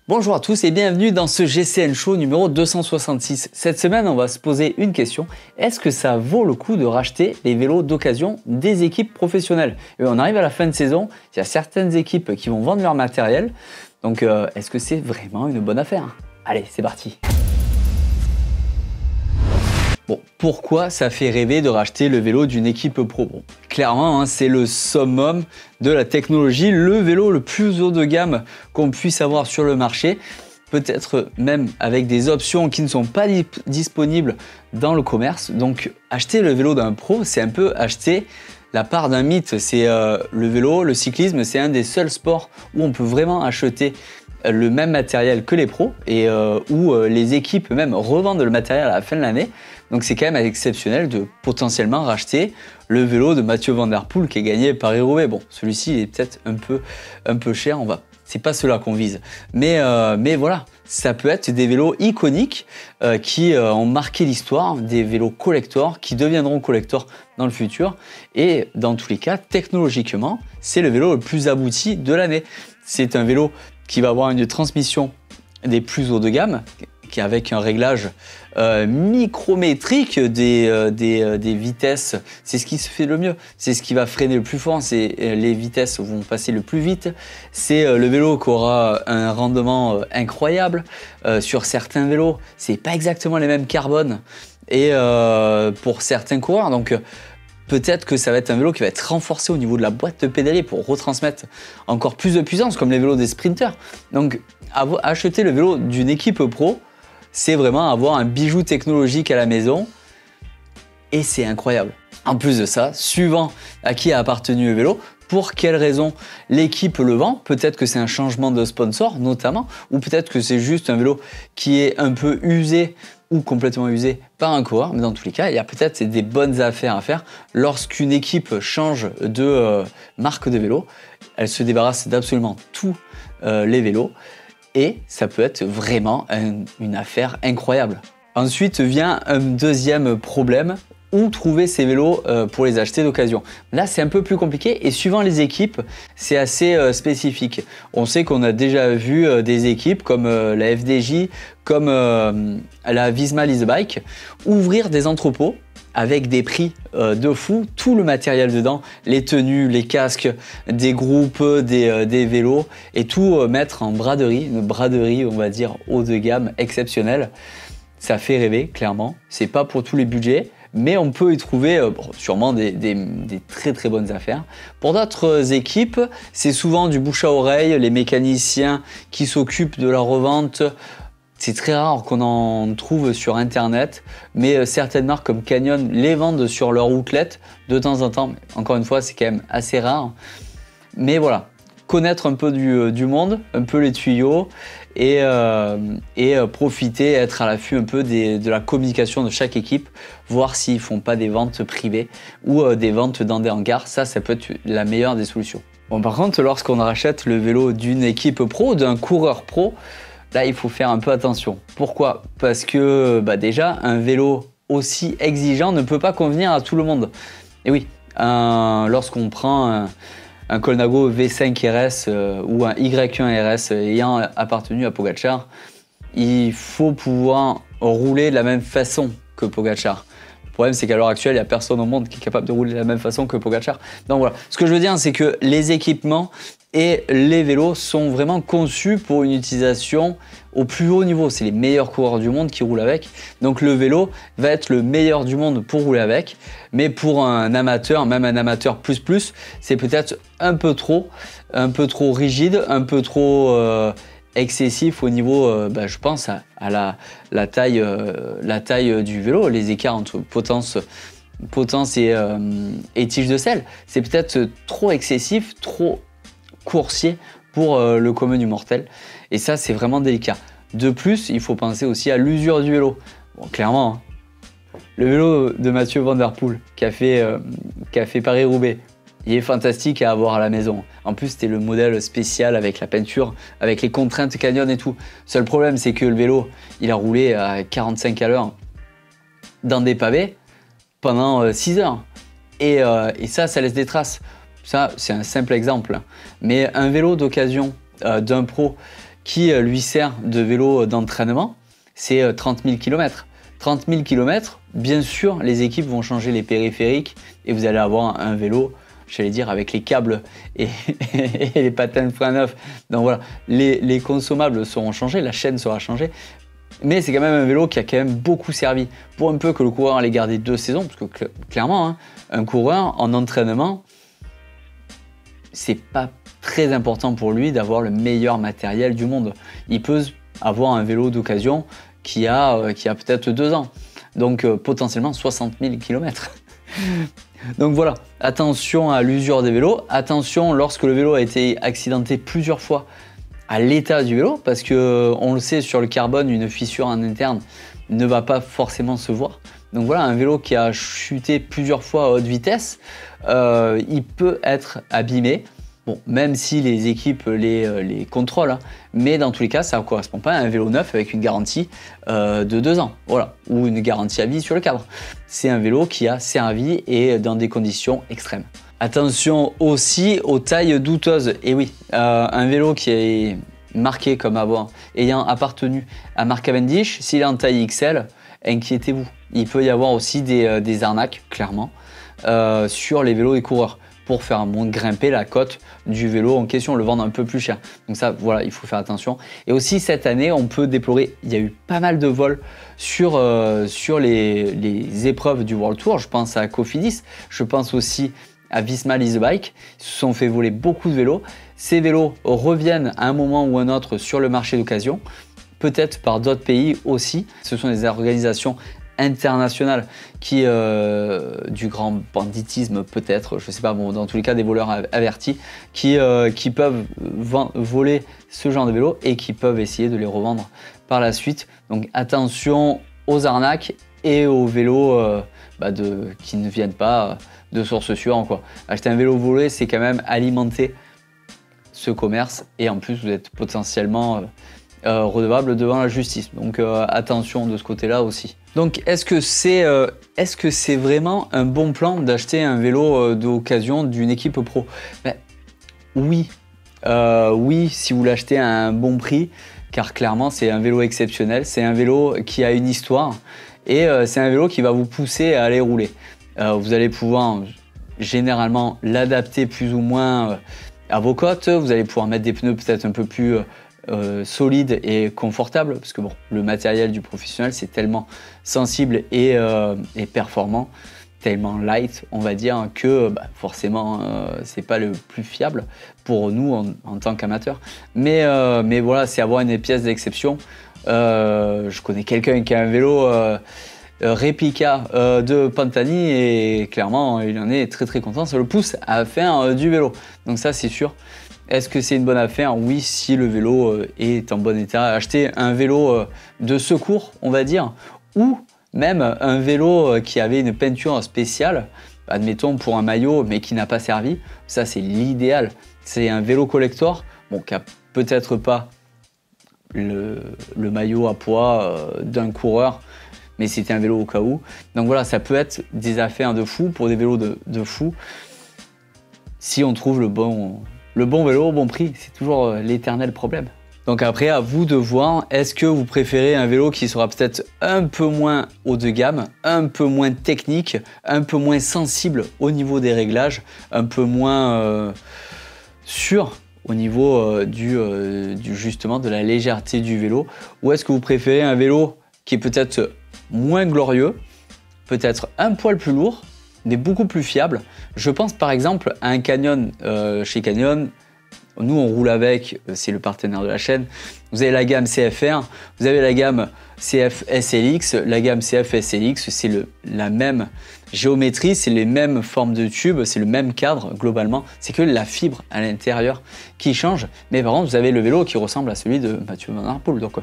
Bonjour à tous et bienvenue dans ce GCN Show numéro 266. Cette semaine, on va se poser une question. Est-ce que ça vaut le coup de racheter les vélos d'occasion des équipes professionnelles? Et on arrive à la fin de saison, il y a certaines équipes qui vont vendre leur matériel. Donc, est-ce que c'est vraiment une bonne affaire? Allez, c'est parti. Bon, pourquoi ça fait rêver de racheter le vélo d'une équipe pro? Bon, clairement, c'est le summum de la technologie, le vélo le plus haut de gamme qu'on puisse avoir sur le marché, peut-être même avec des options qui ne sont pas disponibles dans le commerce. Donc, acheter le vélo d'un pro, c'est un peu acheter la part d'un mythe. C'est le vélo, le cyclisme, c'est un des seuls sports où on peut vraiment acheter le même matériel que les pros et où les équipes même revendent le matériel à la fin de l'année. Donc c'est quand même exceptionnel de potentiellement racheter le vélo de Mathieu Van Der Poel qui a gagné Paris-Roubaix. Bon, celui-ci il est peut-être un peu cher, c'est pas cela qu'on vise. Mais voilà, ça peut être des vélos iconiques qui ont marqué l'histoire, des vélos collector qui deviendront collector dans le futur. Et dans tous les cas, technologiquement, c'est le vélo le plus abouti de l'année. C'est un vélo qui va avoir une transmission des plus hauts de gamme, qui avec un réglage micrométrique des vitesses. C'est ce qui se fait le mieux, c'est ce qui va freiner le plus fort, les vitesses vont passer le plus vite. C'est le vélo qui aura un rendement incroyable. Sur certains vélos, c'est pas exactement les mêmes carbones et pour certains coureurs, donc peut-être que ça va être un vélo qui va être renforcé au niveau de la boîte de pédalier pour retransmettre encore plus de puissance, comme les vélos des sprinters. Donc, acheter le vélo d'une équipe pro, c'est vraiment avoir un bijou technologique à la maison et c'est incroyable. En plus de ça, suivant à qui a appartenu le vélo, pour quelles raisons l'équipe le vend, peut-être que c'est un changement de sponsor notamment, ou peut-être que c'est juste un vélo qui est un peu usé ou complètement usé par un coureur, mais dans tous les cas, il y a peut-être des bonnes affaires à faire. Lorsqu'une équipe change de marque de vélo, elle se débarrasse d'absolument tous les vélos et ça peut être vraiment une affaire incroyable. Ensuite vient un deuxième problème. Où trouver ces vélos pour les acheter d'occasion? Là, c'est un peu plus compliqué et suivant les équipes, c'est assez spécifique. On sait qu'on a déjà vu des équipes comme la FDJ, comme la Visma Lease Bike, ouvrir des entrepôts avec des prix de fou, tout le matériel dedans, les tenues, les casques, des groupes, des vélos et tout mettre en braderie, une braderie, on va dire, haut de gamme, exceptionnelle. Ça fait rêver, clairement. C'est pas pour tous les budgets, mais on peut y trouver sûrement des très très bonnes affaires. Pour d'autres équipes, c'est souvent du bouche à oreille, les mécaniciens qui s'occupent de la revente. C'est très rare qu'on en trouve sur internet, mais certaines marques comme Canyon les vendent sur leur outlet de temps en temps. Encore une fois, c'est quand même assez rare. Mais voilà, connaître un peu du monde, un peu les tuyaux et profiter, être à l'affût un peu de la communication de chaque équipe, voir s'ils font pas des ventes privées ou des ventes dans des hangars. Ça peut être la meilleure des solutions. Bon, par contre, lorsqu'on rachète le vélo d'une équipe pro, d'un coureur pro, là, il faut faire un peu attention. Pourquoi? Parce que déjà, un vélo aussi exigeant ne peut pas convenir à tout le monde. Et oui, lorsqu'on prend un Colnago V5 RS ou un Y1 RS ayant appartenu à Pogacar, il faut pouvoir rouler de la même façon que Pogacar. Le problème, c'est qu'à l'heure actuelle, il n'y a personne au monde qui est capable de rouler de la même façon que Pogacar. Donc voilà, ce que je veux dire, c'est que les équipements et les vélos sont vraiment conçus pour une utilisation au plus haut niveau. C'est les meilleurs coureurs du monde qui roulent avec. Donc le vélo va être le meilleur du monde pour rouler avec. Mais pour un amateur, même un amateur plus, c'est peut-être un peu trop rigide, un peu trop excessif au niveau, je pense, à la taille du vélo, les écarts entre potence et tige de selle. C'est peut-être trop excessif, trop coursier pour le commun du mortel. Et ça, c'est vraiment délicat. De plus, il faut penser aussi à l'usure du vélo. Bon, clairement, le vélo de Mathieu Van Der Poel qui a fait Paris-Roubaix, il est fantastique à avoir à la maison. En plus, c'était le modèle spécial avec la peinture, avec les contraintes Canyon et tout. Seul problème, c'est que le vélo, il a roulé à 45 à l'heure dans des pavés pendant 6 heures. Et ça laisse des traces. Ça, c'est un simple exemple. Mais un vélo d'occasion d'un pro qui lui sert de vélo d'entraînement, c'est 30 000 km. 30 000 km, bien sûr, les équipes vont changer les périphériques et vous allez avoir un vélo, j'allais dire, avec les câbles et les patins de frein neufs. Donc voilà, les consommables seront changés, la chaîne sera changée. Mais c'est quand même un vélo qui a quand même beaucoup servi pour un peu que le coureur allait garder 2 saisons, parce que clairement, hein, un coureur en entraînement, c'est pas très important pour lui d'avoir le meilleur matériel du monde. Il peut avoir un vélo d'occasion qui a peut-être 2 ans, donc potentiellement 60 000 km. Donc voilà, attention à l'usure des vélos, attention lorsque le vélo a été accidenté plusieurs fois à l'état du vélo, parce que on le sait, sur le carbone, une fissure en interne ne va pas forcément se voir. Donc voilà, un vélo qui a chuté plusieurs fois à haute vitesse, il peut être abîmé. Bon, même si les équipes les contrôlent, hein, mais dans tous les cas, ça ne correspond pas à un vélo neuf avec une garantie de 2 ans, voilà, ou une garantie à vie sur le cadre. C'est un vélo qui a servi et dans des conditions extrêmes. Attention aussi aux tailles douteuses. Et oui, un vélo qui est marqué comme ayant appartenu à Mark Cavendish, s'il est en taille XL, inquiétez-vous. Il peut y avoir aussi des arnaques, clairement, sur les vélos des coureurs pour faire grimper la cote du vélo en question, le vendre un peu plus cher. Donc ça, voilà, il faut faire attention. Et aussi, cette année, on peut déplorer, il y a eu pas mal de vols sur les épreuves du World Tour. Je pense à Cofidis, je pense aussi à Visma Lease Bike. Ils se sont fait voler beaucoup de vélos. Ces vélos reviennent à un moment ou un autre sur le marché d'occasion, peut-être par d'autres pays aussi. Ce sont des organisations internationales qui, du grand banditisme peut-être, je sais pas, bon, dans tous les cas des voleurs avertis qui peuvent voler ce genre de vélos et qui peuvent essayer de les revendre par la suite. Donc attention aux arnaques et aux vélos qui ne viennent pas de sources sûres, quoi. Acheter un vélo volé, c'est quand même alimenter ce commerce et en plus vous êtes potentiellement redevable devant la justice. Donc attention de ce côté-là aussi. Donc est-ce que c'est vraiment un bon plan d'acheter un vélo d'occasion d'une équipe pro? Oui, oui, si vous l'achetez à un bon prix, car clairement c'est un vélo exceptionnel, c'est un vélo qui a une histoire et c'est un vélo qui va vous pousser à aller rouler. Vous allez pouvoir généralement l'adapter plus ou moins à vos côtes, vous allez pouvoir mettre des pneus peut-être un peu plus solides et confortables, parce que bon, le matériel du professionnel c'est tellement sensible et performant, tellement light on va dire, que forcément c'est pas le plus fiable pour nous en tant qu'amateurs. Mais voilà, c'est avoir une pièce d'exception. Je connais quelqu'un qui a un vélo réplica de Pantani et clairement il en est très très content, ça le pousse à faire du vélo. Donc ça c'est sûr. Est-ce que c'est une bonne affaire? Oui, si le vélo est en bon état. Acheter un vélo de secours, on va dire, ou même un vélo qui avait une peinture spéciale, admettons pour un maillot mais qui n'a pas servi, ça c'est l'idéal. C'est un vélo collector, bon, qui a peut-être pas le maillot à poids d'un coureur, mais c'était un vélo au cas où. Donc voilà, ça peut être des affaires de fou pour des vélos de fou. Si on trouve le bon vélo au bon prix, c'est toujours l'éternel problème. Donc après, à vous de voir, est-ce que vous préférez un vélo qui sera peut-être un peu moins haut de gamme, un peu moins technique, un peu moins sensible au niveau des réglages, un peu moins sûr au niveau justement de la légèreté du vélo, ou est-ce que vous préférez un vélo qui est peut-être moins glorieux, peut-être un poil plus lourd, mais beaucoup plus fiable? Je pense par exemple à un Canyon. Chez Canyon, nous on roule avec, c'est le partenaire de la chaîne. Vous avez la gamme CFR, vous avez la gamme CF SLX. La gamme CF SLX, c'est la même géométrie, c'est les mêmes formes de tubes, c'est le même cadre globalement. C'est que la fibre à l'intérieur qui change. Mais par contre, vous avez le vélo qui ressemble à celui de Mathieu Van Der Poel. Donc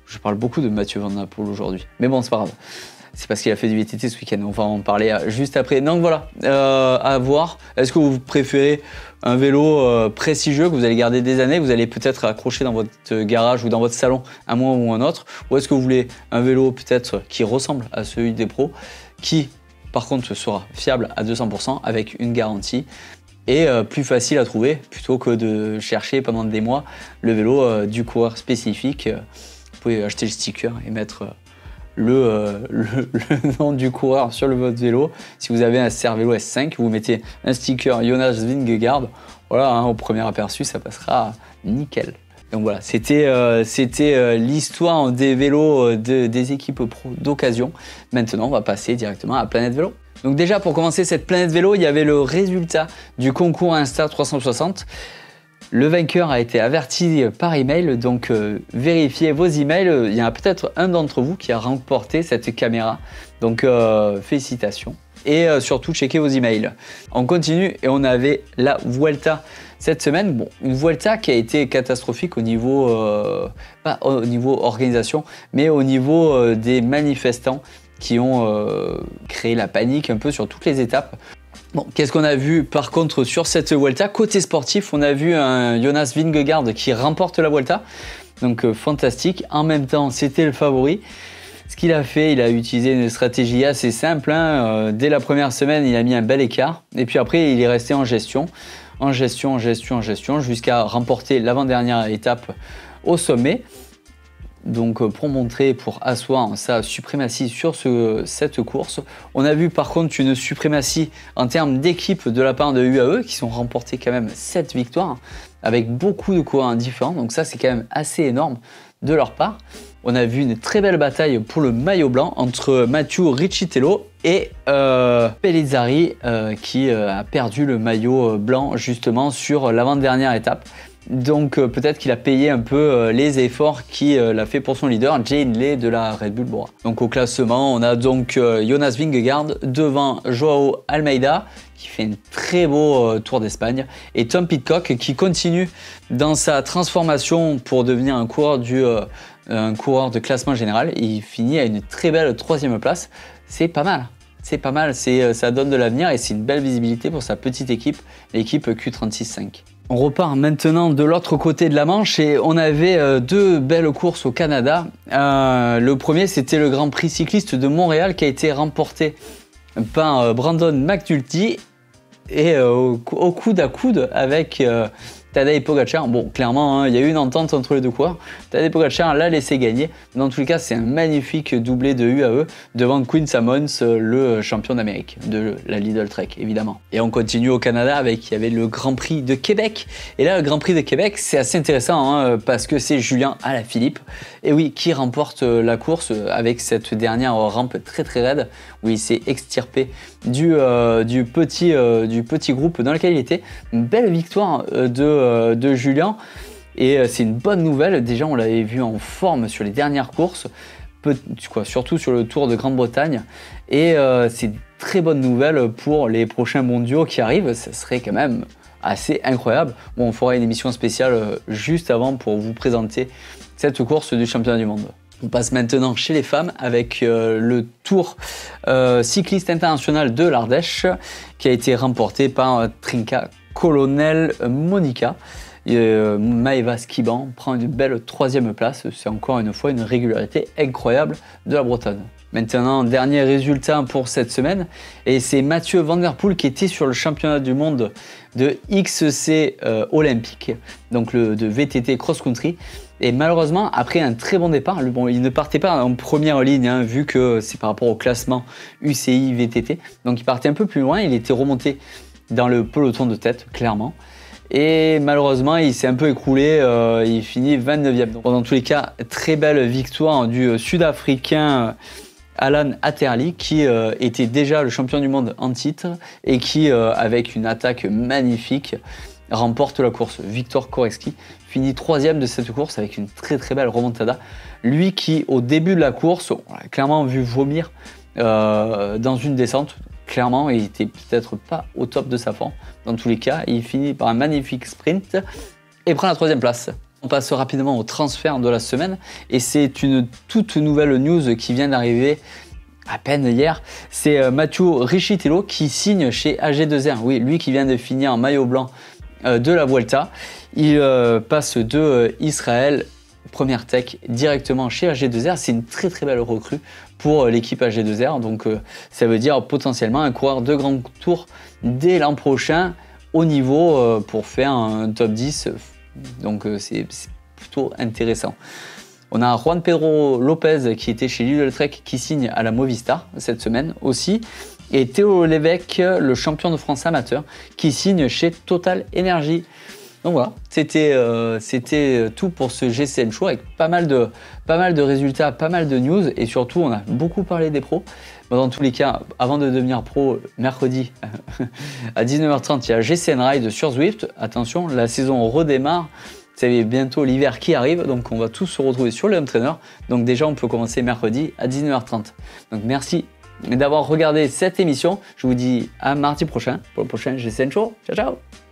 je parle beaucoup de Mathieu Van Der Poel aujourd'hui. Mais bon, c'est pas grave. C'est parce qu'il a fait du VTT ce week-end, on va en parler juste après. Donc voilà, à voir. Est-ce que vous préférez un vélo prestigieux que vous allez garder des années, que vous allez peut-être accrocher dans votre garage ou dans votre salon un mois ou un autre? Ou est-ce que vous voulez un vélo peut-être qui ressemble à celui des pros, qui par contre sera fiable à 200% avec une garantie et plus facile à trouver plutôt que de chercher pendant des mois le vélo du coureur spécifique. Vous pouvez acheter le sticker et mettre le nom du coureur sur votre vélo. Si vous avez un Cervélo S5, vous mettez un sticker Jonas Vingegaard. Voilà, hein, au premier aperçu, ça passera nickel. Donc voilà, c'était l'histoire des vélos des équipes pro d'occasion. Maintenant, on va passer directement à Planète Vélo. Donc déjà, pour commencer cette Planète Vélo, il y avait le résultat du concours Insta 360. Le vainqueur a été averti par email, donc vérifiez vos emails. Il y en a peut-être un d'entre vous qui a remporté cette caméra, donc félicitations. Et surtout, checkez vos emails. On continue et on avait la Vuelta cette semaine. Bon, une Vuelta qui a été catastrophique au niveau, pas au niveau organisation, mais au niveau des manifestants qui ont créé la panique un peu sur toutes les étapes. Bon, qu'est-ce qu'on a vu par contre sur cette Vuelta? Côté sportif, on a vu un Jonas Vingegaard qui remporte la Vuelta. Donc fantastique. En même temps, c'était le favori. Ce qu'il a fait, il a utilisé une stratégie assez simple. Hein. Dès la première semaine, il a mis un bel écart. Et puis après, il est resté en gestion, jusqu'à remporter l'avant-dernière étape au sommet. Donc pour montrer, pour asseoir sa suprématie sur cette course. On a vu par contre une suprématie en termes d'équipe de la part de UAE qui sont remportés quand même 7 victoires avec beaucoup de coureurs différents. Donc ça c'est quand même assez énorme de leur part. On a vu une très belle bataille pour le maillot blanc entre Mathieu Riccitello et Pellizzari qui a perdu le maillot blanc justement sur l'avant-dernière étape. Donc peut-être qu'il a payé un peu les efforts qu'il a fait pour son leader, Jay Hindley de la Red Bull Bora. Donc au classement, on a donc Jonas Vingegaard devant Joao Almeida qui fait un très beau Tour d'Espagne et Tom Pidcock qui continue dans sa transformation pour devenir un coureur de classement général. Il finit à une très belle 3e place. C'est pas mal. C'est pas mal, ça donne de l'avenir et c'est une belle visibilité pour sa petite équipe, l'équipe Q36.5. On repart maintenant de l'autre côté de la Manche et on avait 2 belles courses au Canada. Le premier, c'était le Grand Prix cycliste de Montréal qui a été remporté par Brandon McNulty et au coude à coude avec Tadej Pogacar. Bon, clairement, hein, il y a eu une entente entre les deux coureurs. Tadej Pogacar l'a laissé gagner. Dans tous les cas, c'est un magnifique doublé de UAE devant Quinn Simmons, le champion d'Amérique de la Lidl Trek, évidemment. Et on continue au Canada il y avait le Grand Prix de Québec. Et là, le Grand Prix de Québec, c'est assez intéressant hein, parce que c'est Julien Alaphilippe, et oui, qui remporte la course avec cette dernière rampe très très raide où il s'est extirpé du petit groupe dans lequel il était. Une belle victoire de Julien et c'est une bonne nouvelle. Déjà on l'avait vu en forme sur les dernières courses, surtout sur le Tour de Grande-Bretagne et c'est une très bonne nouvelle pour les prochains mondiaux qui arrivent. Ça serait quand même assez incroyable. Bon, on fera une émission spéciale juste avant pour vous présenter cette course du championnat du monde. On passe maintenant chez les femmes avec le Tour cycliste international de l'Ardèche qui a été remporté par Trinka Colonel Monica. Maëva Skiban prend une belle 3e place. C'est encore une fois une régularité incroyable de la Bretonne. Maintenant, dernier résultat pour cette semaine, et c'est Mathieu Van Der Poel qui était sur le championnat du monde de XC olympique, donc de VTT cross-country. Et malheureusement, après un très bon départ, il ne partait pas en première ligne, hein, vu que c'est par rapport au classement UCI VTT. Donc il partait un peu plus loin, il était remonté dans le peloton de tête, clairement. Et malheureusement, il s'est un peu écroulé, il finit 29e. Donc, dans tous les cas, très belle victoire du Sud-Africain Alan Atterley, qui était déjà le champion du monde en titre et qui, avec une attaque magnifique, remporte la course. Victor Koreczki finit 3e de cette course avec une très très belle remontada. Lui qui, au début de la course, on l'a clairement vu vomir dans une descente. Clairement, il était peut-être pas au top de sa forme. Dans tous les cas, il finit par un magnifique sprint et prend la 3e place. On passe rapidement au transfert de la semaine et c'est une toute nouvelle news qui vient d'arriver à peine hier. C'est Mathieu Riccitello qui signe chez AG2R. Oui, lui qui vient de finir en maillot blanc de la Vuelta. Il passe de Israël Première Tech directement chez AG2R. C'est une très très belle recrue pour l'équipe AG2R. Donc ça veut dire potentiellement un coureur de grand tour dès l'an prochain haut niveau pour faire un top 10. Donc c'est plutôt intéressant. On a Juan Pedro Lopez qui était chez Lidl Trek qui signe à la Movistar cette semaine aussi. Et Théo Lévesque, le champion de France amateur, qui signe chez Total Energy. Donc voilà, c'était tout pour ce GCN Show avec pas mal de résultats, pas mal de news et surtout on a beaucoup parlé des pros. Dans tous les cas, avant de devenir pro, mercredi à 19h30, il y a GCN Ride sur Zwift. Attention, la saison redémarre. Vous savez, bientôt l'hiver qui arrive, donc on va tous se retrouver sur le Home Trainer. Donc déjà, on peut commencer mercredi à 19h30. Donc merci d'avoir regardé cette émission. Je vous dis à mardi prochain pour le prochain GCN Show. Ciao, ciao!